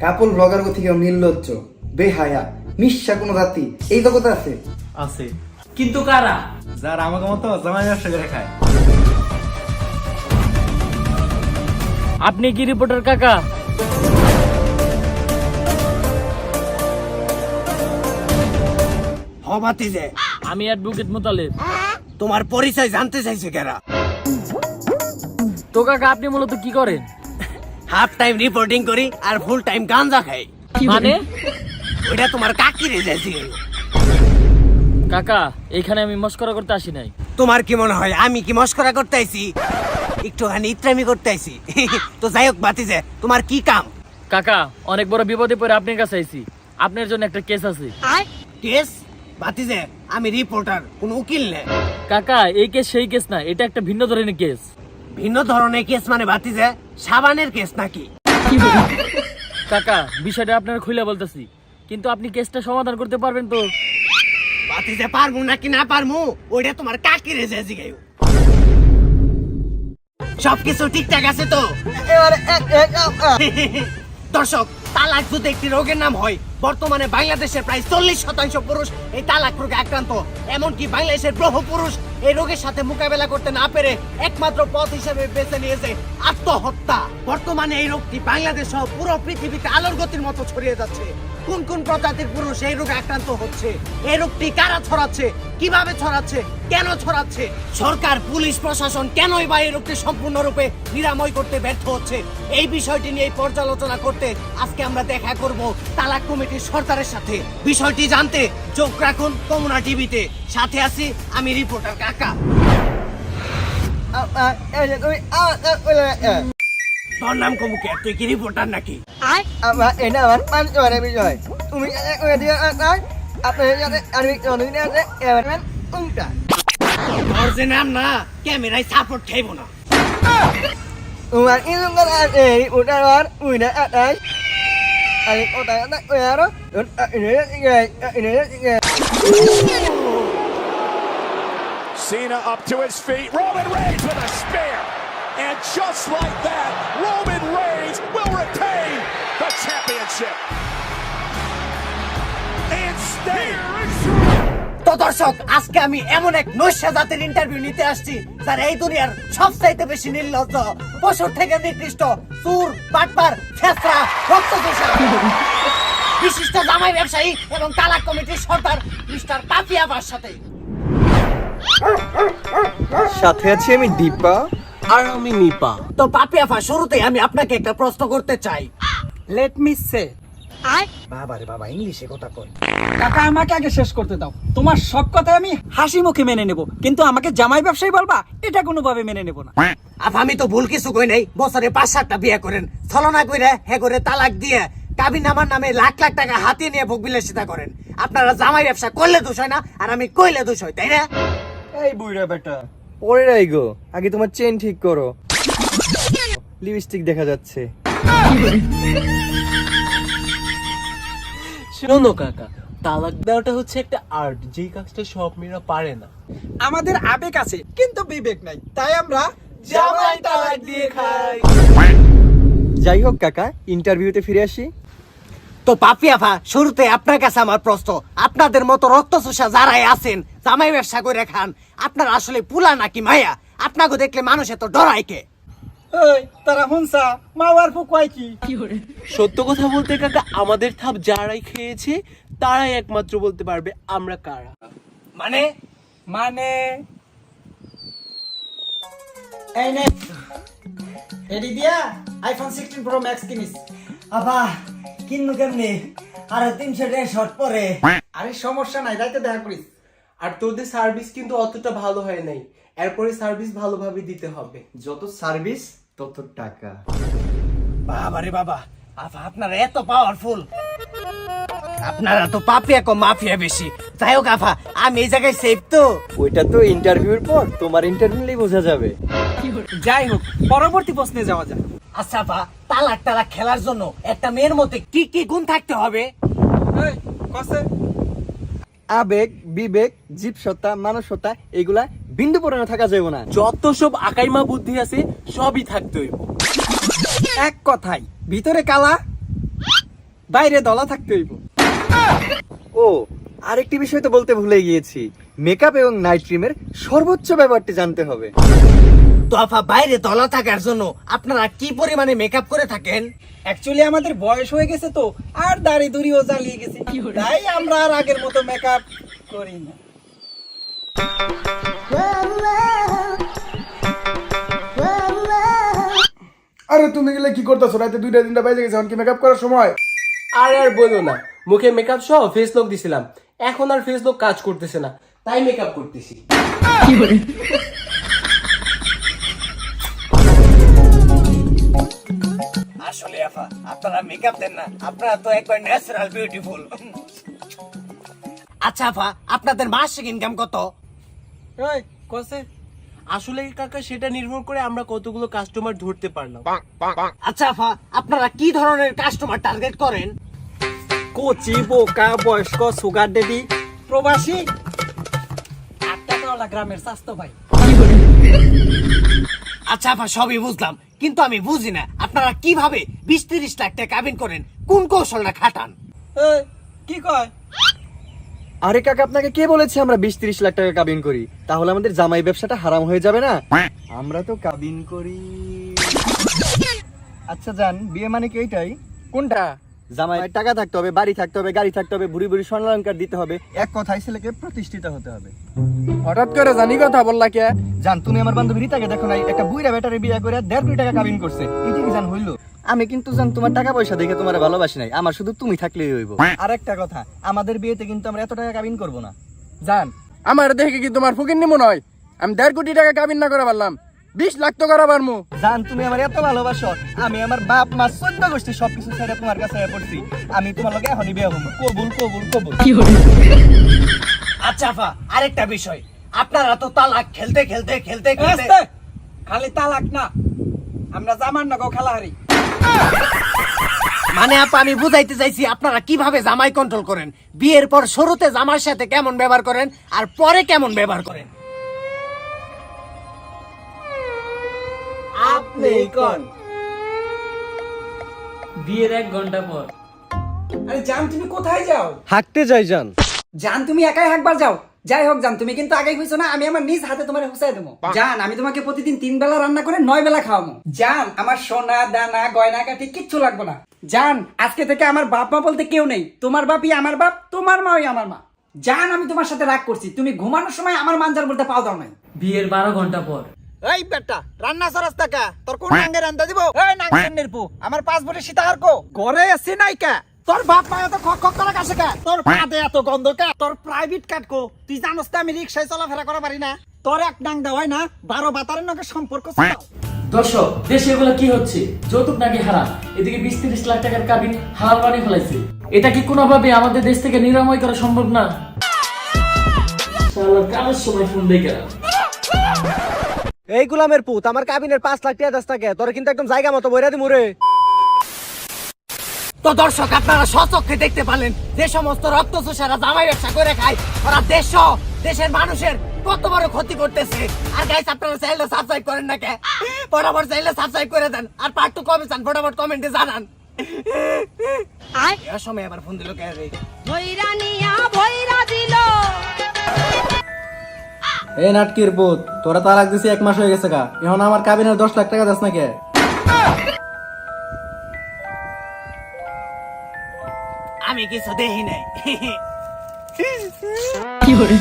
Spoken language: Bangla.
কাপল ব্লগার থেকে নির্লজ্জ বেহায়া নিঃস্বা কোনো জাতি এই জগতে আছে? আছে, কিন্তু কারা? যারা আমাকে মতো জামাই ব্যবসা করে খায়। আপনি কি রিপোর্টার কাকা? হবাতি যে আমি অ্যাডভোকেট মোতালেব। তোমার পরিচয় জানতে চাইছে কেরা? তো কাকা আপনি মূলত কি করেন? হাফ টাইম রিপোর্টিং করি আর ফুল টাইম গাঞ্জা খাই। মানে ওটা তোমার কাকি রে যাইছে। কাকা এখানে আমি মস্করা করতে আসি নাই। তোমার কি মনে হয় আমি কি মস্করা করতে আইছি? একটুখানি ইত্রামি করতে আইছি। তো যাই হোক বাতি যে তোমার কি কাম? কাকা অনেক বড় বিপদে পড়ে আপনার কাছে আইছি, আপনার জন্য একটা কেস আছে। কেস? বাতি যে আমি রিপোর্টার, কোন উকিল না। কাকা এই কেস সেই কেস না, এটা একটা ভিন্ন ধরনের কেস। ভিন্ন ধরনের কেস মানে বাতি যে সাবানের কেস নাকি? কাকা বিষয়টা আপনার খুলে বলতেছি, কিন্তু আপনি কেসটা সমাধান করতে পারবেন তো? বাতি যে পারমু নাকি না পারমু ওইটা তোমার কাকি রে যাইছে গায়ু। সবকিছু ঠিকঠাক আছে তো? দর্শক, তালাক যদি একটি রোগের নাম হয়, বর্তমানে বাংলাদেশের প্রায় 40% পুরুষ এই তালাক রোগে আক্রান্ত। এমনকি বাংলাদেশের বহু পুরুষ এই রোগের সাথে মোকাবেলা করতে না পেরে একমাত্র পথ হিসেবে বেছে নিয়েছে আত্মহত্যা। বর্তমানে এই রোগটি বাংলাদেশ সহ পুরো পৃথিবীতে আলোর গতির মতো ছড়িয়ে যাচ্ছে। কোন কোন প্রজাতির পুরুষ এই রোগে আক্রান্ত হচ্ছে, এই রোগটি কারা ছড়াচ্ছে, কিভাবে ছড়াচ্ছে, কেন ছড়াচ্ছে, সরকার পুলিশ প্রশাসন কেনই বা এই রোগটি সম্পূর্ণরূপে নিরাময় করতে ব্যর্থ হচ্ছে, এই বিষয়টি নিয়ে পর্যালোচনা করতে আজকে আমরা দেখা করব তালাক কমিটির সরকারের সাথে। বিষয়টি জানতে চোখ রাখুন কমুনা টিভিতে। সাথে আছি আমি রিপোর্টার কাকা। তোর নাম কমুকে, তুই কি রিপোর্টার নাকি? তোর যে নাম না ক্যামেরায় সাপোর্ট খাইব না। Cena up to his feet. Roman Reigns with a spear. And just like that, Roman Reigns will retain the championship. And stay. তো দর্শক, আজকে আমি এমন এক নৈশ জাতির ইন্টারভিউ নিতে আসছি যার এই দুনিয়ার সবচাইতে বেশি নির্লজ্জ, পশুর থেকে নিকৃষ্ট, চোর, বাটপার, ছেঁচড়া, রক্তচোষা, বিশিষ্ট জামাই ব্যবসায়ী এবং তালাক কমিটির সর্দার মিস্টার পাপিয়াবার সাথে সাথে আছি আমি দীপা আর আমি নিপা। তো পাপিয়াফা, শুরুতেই আমি আপনাকে একটা প্রশ্ন করতে চাই। লেট মি সে। বাবা রে বাবা, ইংলিশে কথা কয়। কাকা আমাকে আগে শেষ করতে দাও। তোমার সব কথা আমি হাসি মুখে মেনে নেব, কিন্তু আমাকে জামাই ব্যবসায়ী বলবা এটা কোনোভাবে মেনে নেব না। আমি তো ভুল কিছু কই নাই। বছরে 5-7টা বিয়ে করেন, ছলনা কইরা হে করে তালাক দিয়ে কাবিন আমার নামে লাখ লাখ টাকা হাতিয়ে নিয়ে ভোগ বিলাসিতা করেন। আপনারা জামাই ব্যবসা করলে দোষ হয় না, আর আমি কইলে দোষ হয়, তাই না? এই বুইড়া বেটা পরে রাই গো, আগে তোমার চেন ঠিক করো, লিপস্টিক দেখা যাচ্ছে। শোনো কাকা, তালাক দেওয়াটা হচ্ছে একটা আর্ট, যেই কাজটা সব মেয়েরা পারে না। আমাদের আবেগ আছে কিন্তু বিবেক নাই, তাই আমরা জামাই তালাক দিয়ে খাই। যাই হোক কাকা, ইন্টারভিউতে ফিরে আসি। তো পাপিয়াফা, শুরুতে আপনার কাছে আমার প্রশ্ন, আপনাদের মতো রক্তচোষা যারাই আছেন, জামাই ব্যবসা করে খান, আপনারা আসলে পুলা নাকি মায়া? আপনাকে দেখলে মানুষে তো ডরায় কে? এই তারা হুনসা মাওয়ার ফুকওয়াই কি? সত্য কথা বলতে কাকা, আমাদের থাপ যারাই খেয়েছে তারাই একমাত্র বলতে পারবে আমরা কারা। মানে মানে এই নে এডি দিয়া আইফোন 16 প্রো ম্যাক্স কিনিস। আবা কিন্নু কেমনে? আর 300 টাকা শর্ট পরে। আরে সমস্যা নাই, যাইতে দেখা করিস। আর তোদের সার্ভিস কিন্তু অতটা ভালো হয় নাই, এরপরে সার্ভিস ভালোভাবে দিতে হবে। যত সার্ভিস তত টাকা। বাবা রে বাবা, আপনারা এত পাওয়ারফুল। আপনারা তো পাপিয়া কম মাফিয়া বেশি। যাই হোক আফা, আমি এই জায়গায় সেফ তো? ওইটা তো ইন্টারভিউর পর তোমার ইন্টারভিউ নিলেই বোঝা যাবে। যাই হোক, পরবর্তী প্রশ্নে যাওয়া যাক। আচ্ছা আফা, তালাক টালাক খেলার জন্য একটা মেয়ের মধ্যে কি কি গুণ থাকতে হবে? এই কসে আবেগ, বিবেক, জীবসত্তা, মানসত্তা, এগুলা বিন্দু পরিমাণে থাকা যাবে না। যত সব আকাইমা বুদ্ধি আছে সবই থাকতে হইব। এক কথাই ভিতরে কালা বাইরে দলা থাকতে হইব। ও আরেকটি বিষয় তো বলতে ভুলে গিয়েছি, মেকআপ এবং নাইট ক্রিমের সর্বোচ্চ ব্যাপারটি জানতে হবে। তো আফা, বাইরে দলা থাকার জন্য আপনারা কি পরিমাণে মেকআপ করে থাকেন? অ্যাকচুয়ালি আমাদের বয়স হয়ে গেছে তো, আর দাড়ি দুড়িও জ্বালিয়ে গেছে, তাই আমরা আর আগের মতো মেকআপ করি না। আরে তুমি গেলে কি করতেছো? রাতে 2টা-3টা বাজে গেছে, এখন কি মেকআপ করার সময়? আর বলো না, মুখে মেকআপ সহ ফেস লক দিছিলাম, এখন আর ফেস লক কাজ করতেছে না, তাই মেকআপ করতেছি। আসলে আফা, আপনারা মেকআপ দেন না, আপনারা তো একবার ন্যাচারাল বিউটিফুল। আচ্ছা আফা, আপনাদের মাসিক ইনকাম কত? এই কসে আসলে কাকা সেটা নির্ভর করে আমরা কতগুলো কাস্টমার ধরতে পারলাম। আচ্ছা আফা, আপনারা কি ধরনের কাস্টমার টার্গেট করেন? কোচি, বোকা, বয়স্ক, সুগার ডেডি, প্রবাসী, 8 টাকাওয়ালা গ্রামের স্বাস্থ্য ভাই। আচ্ছা আফা, সবই বুঝলাম, কিন্তু আমি বুঝি না আপনারা কিভাবে 20-30 লাখ টাকা কাবিন করেন, কোন কৌশলটা খাটান? এই কি কয়? আরে কাকা, আপনাকে কে বলেছে আমরা 20-30 লাখ টাকা কাবিন করি? তাহলে আমাদের জামাই ব্যবসাটা হারাম হয়ে যাবে না। আমরা তো কাবিন করি। আচ্ছা জান, বিয়ে মানে কি এইটাই? কোনটা? জামাই টাকা থাকতে হবে, বাড়ি থাকতে হবে, গাড়ি থাকতে হবে, বুড়ি বুড়ি স্বর্ণালঙ্কার দিতে হবে, এক কথায় ছেলেকে প্রতিষ্ঠিত হতে হবে। হঠাৎ করে জানি কথা বললা কে? জান, তুমি আমার বান্ধবী রিতাকে দেখো নাই, একটা বুইড়া বেটারে বিয়ে করে 1.5 কোটি টাকা কাবিন করছে। এটা কি জান হইলো? আমি কিন্তু জান তোমার টাকা পয়সা দেখে তোমার ভালোবাসি নাই, আমার শুধু তুমি থাকলেই হইব। আর একটা কথা, আমাদের বিয়েতে কিন্তু আমরা এত টাকা কাবিন করব না। জান, আমার দেখে কি তোমার ফকির নিমো নয়? আমি 1.5 কোটি টাকা কাবিন না করে পারলাম, 20 লাখ তো করা পারমু। জান, তুমি আমার এত ভালোবাসো, আমি আমার বাপ মা 14 গোষ্ঠী সবকিছু ছেড়ে তোমার কাছে পড়ছি। আমি তোমার লগে এখনই বিয়ে হবো। কবুল কবুল কবুল। আচ্ছা আফা, আরেকটা বিষয়, আপনারা তো তালাক খেলতে খেলতে খেলতে খেলতে আস্তে, খালি তালাক না, আমরা জামার নগো খেলা হারি। মানে আপা, আমি বুঝাইতে চাইছি আপনারা কিভাবে জামাই কন্ট্রোল করেন, বিয়ের পর শুরুতে জামার সাথে কেমন ব্যবহার করেন আর পরে কেমন ব্যবহার করেন? আপনি কোন? বিয়ের 1 ঘন্টা পর। আরে জান, তুমি কোথায় যাও? হাঁকতে যাই জান। জান, তুমি একাই হাঁকবার যাও। যাই হোক জান, তুমি কিন্তু আগেই কইছো না আমি আমার নিজ হাতে তোমারে হুসাই দেবো। জান, আমি তোমাকে প্রতিদিন 3 বেলা রান্না করে 9 বেলা খাওয়াবো। জান, আমার সোনা দানা গয়না কাটি কিচ্ছু লাগবে না। জান, আজকে থেকে আমার বাপ মা বলতে কেউ নেই, তোমার বাপই আমার বাপ, তোমার মাই আমার মা। জান, আমি তোমার সাথে রাগ করছি, তুমি ঘুমানোর সময় আমার মানজার বলতে পাও দাও নাই। বিয়ের 12 ঘন্টা পর। এই বেটা, রান্না সরাস টাকা তোর কোন নাঙ্গে রান্দা দিব? এই নাঙ্গের নিরপু, আমার 5 বছর সীতাহার কো ঘরে আছি নাইকা। তোর বাপ মা এত খক খক করে কাছে কা? তোর পাদে এত গন্ধ কা? তোর প্রাইভেট কাট কো? তুই জানোস না আমি রিকশায় চলাফেরা করা পারি না? তোর এক নাং দেওয়াই না 12 বাতারের নগে সম্পর্ক ছিল। দর্শক, দেশে এগুলো কি হচ্ছে? যৌতুক নাকি হারাম, এদিকে 20-30 লাখ টাকার কাবিন হালাল বানিয়ে ফেলাইছে। এটা কি কোনোভাবে আমাদের দেশ থেকে নিরাময় করা সম্ভব না? শালার কারোর সময় ফোন দেই কেন? এই গোলামের পুত, আমার কাবিনের 5 লাখ টাকা 10 টাকা, তোর কিন্তু একদম জায়গা মতো বইরা দিমু রে। তো দর্শক, আপনারা স্বচক্ষে দেখতে পারলেন যে সমস্ত রক্তচোষারা জামাই ব্যবসা করে খায়, ওরা দেশের মানুষের কত বড় ক্ষতি করতেছে। আর গাইস, আপনারা চ্যানেলটা সাবস্ক্রাইব করেন না কে? ফটাফট চ্যানেলটা সাবস্ক্রাইব করে দেন, আর পার্ট 2 কবে চান ফটাফট কমেন্টে জানান। এই সময় আবার ফোন দিল কে রে? এই নাটকির পুত, তোরা তালাক দিছি 1 মাস হয়ে গেছে গা, এখন আমার কাবিনের 10 লাখ টাকা দাস না কে? আমি কিছু দেখি নাই। কি করে?